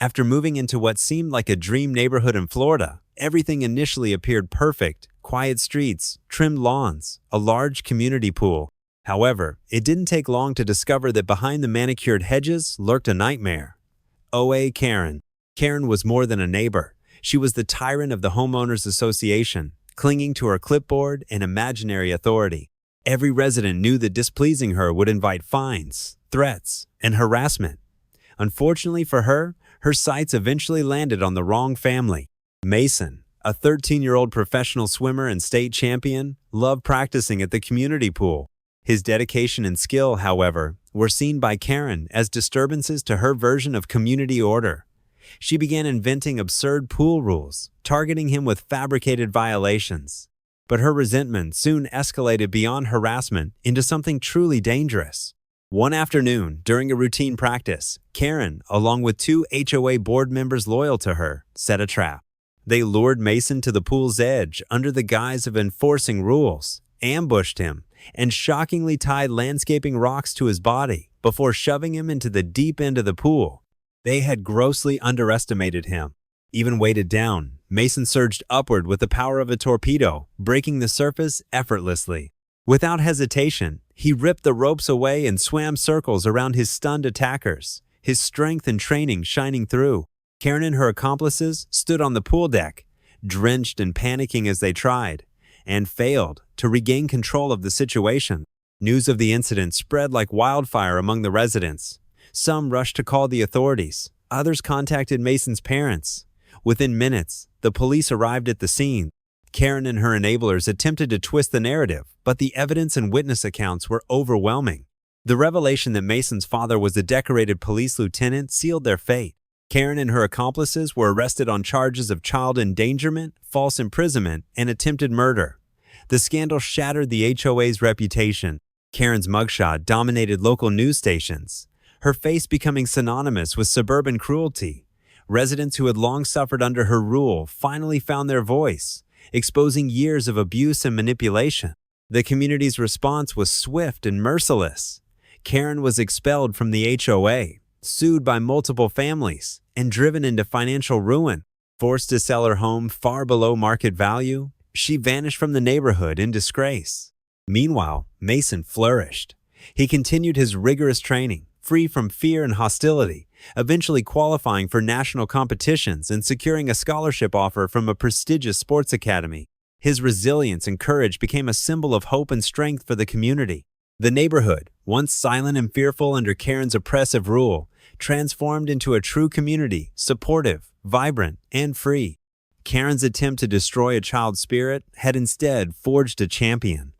After moving into what seemed like a dream neighborhood in Florida, everything initially appeared perfect: quiet streets, trimmed lawns, a large community pool. However, it didn't take long to discover that behind the manicured hedges lurked a nightmare. HOA Karen. Karen was more than a neighbor. She was the tyrant of the homeowners association, clinging to her clipboard and imaginary authority. Every resident knew that displeasing her would invite fines, threats, and harassment. Unfortunately for her, her sights eventually landed on the wrong family. Mason, a 13-year-old professional swimmer and state champion, loved practicing at the community pool. His dedication and skill, however, were seen by Karen as disturbances to her version of community order. She began inventing absurd pool rules, targeting him with fabricated violations. But her resentment soon escalated beyond harassment into something truly dangerous. One afternoon, during a routine practice, Karen, along with two HOA board members loyal to her, set a trap. They lured Mason to the pool's edge under the guise of enforcing rules, ambushed him, and shockingly tied landscaping rocks to his body before shoving him into the deep end of the pool. They had grossly underestimated him. Even weighted down, Mason surged upward with the power of a torpedo, breaking the surface effortlessly. Without hesitation, he ripped the ropes away and swam circles around his stunned attackers, his strength and training shining through. Karen and her accomplices stood on the pool deck, drenched and panicking as they tried, and failed to regain control of the situation. News of the incident spread like wildfire among the residents. Some rushed to call the authorities. Others contacted Mason's parents. Within minutes, the police arrived at the scene. Karen and her enablers attempted to twist the narrative, but the evidence and witness accounts were overwhelming. The revelation that Mason's father was a decorated police lieutenant sealed their fate. Karen and her accomplices were arrested on charges of child endangerment, false imprisonment, and attempted murder. The scandal shattered the HOA's reputation. Karen's mugshot dominated local news stations, her face becoming synonymous with suburban cruelty. Residents who had long suffered under her rule finally found their voice, exposing years of abuse and manipulation. The community's response was swift and merciless. Karen was expelled from the HOA, sued by multiple families, and driven into financial ruin. Forced to sell her home far below market value, she vanished from the neighborhood in disgrace. Meanwhile, Mason flourished. He continued his rigorous training, free from fear and hostility, eventually qualifying for national competitions and securing a scholarship offer from a prestigious sports academy. His resilience and courage became a symbol of hope and strength for the community. The neighborhood, once silent and fearful under Karen's oppressive rule, transformed into a true community, supportive, vibrant, and free. Karen's attempt to destroy a child's spirit had instead forged a champion.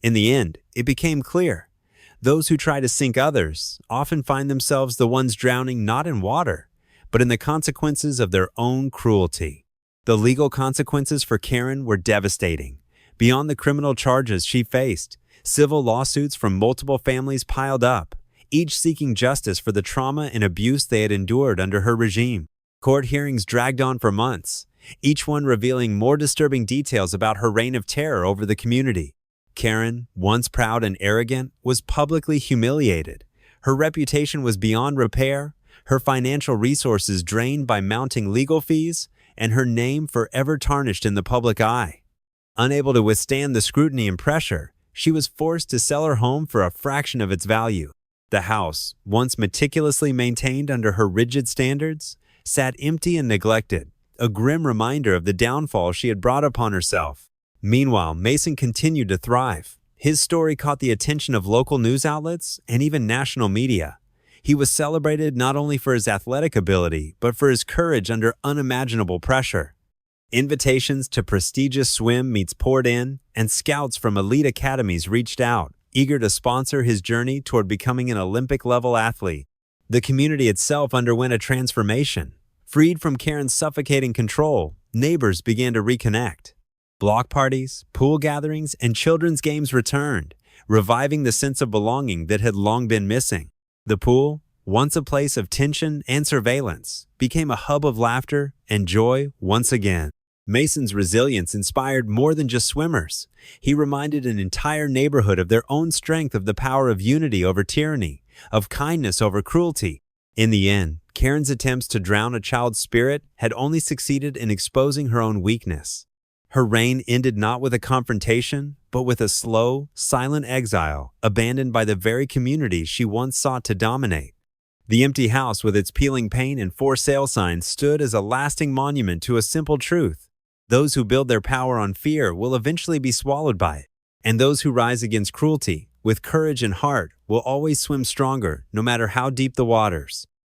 In the end, it became clear: those who try to sink others often find themselves the ones drowning not in water, but in the consequences of their own cruelty. The legal consequences for Karen were devastating. Beyond the criminal charges she faced, civil lawsuits from multiple families piled up, each seeking justice for the trauma and abuse they had endured under her regime. Court hearings dragged on for months, each one revealing more disturbing details about her reign of terror over the community. Karen, once proud and arrogant, was publicly humiliated. Her reputation was beyond repair, her financial resources drained by mounting legal fees, and her name forever tarnished in the public eye. Unable to withstand the scrutiny and pressure, she was forced to sell her home for a fraction of its value. The house, once meticulously maintained under her rigid standards, sat empty and neglected, a grim reminder of the downfall she had brought upon herself. Meanwhile, Mason continued to thrive. His story caught the attention of local news outlets and even national media. He was celebrated not only for his athletic ability, but for his courage under unimaginable pressure. Invitations to prestigious swim meets poured in, and scouts from elite academies reached out, eager to sponsor his journey toward becoming an Olympic-level athlete. The community itself underwent a transformation. Freed from Karen's suffocating control, neighbors began to reconnect. Block parties, pool gatherings, and children's games returned, reviving the sense of belonging that had long been missing. The pool, once a place of tension and surveillance, became a hub of laughter and joy once again. Mason's resilience inspired more than just swimmers. He reminded an entire neighborhood of their own strength, of the power of unity over tyranny, of kindness over cruelty. In the end, Karen's attempts to drown a child's spirit had only succeeded in exposing her own weakness. Her reign ended not with a confrontation, but with a slow, silent exile, abandoned by the very community she once sought to dominate. The empty house with its peeling paint and for sale signs stood as a lasting monument to a simple truth. Those who build their power on fear will eventually be swallowed by it, and those who rise against cruelty, with courage and heart, will always swim stronger, no matter how deep the waters.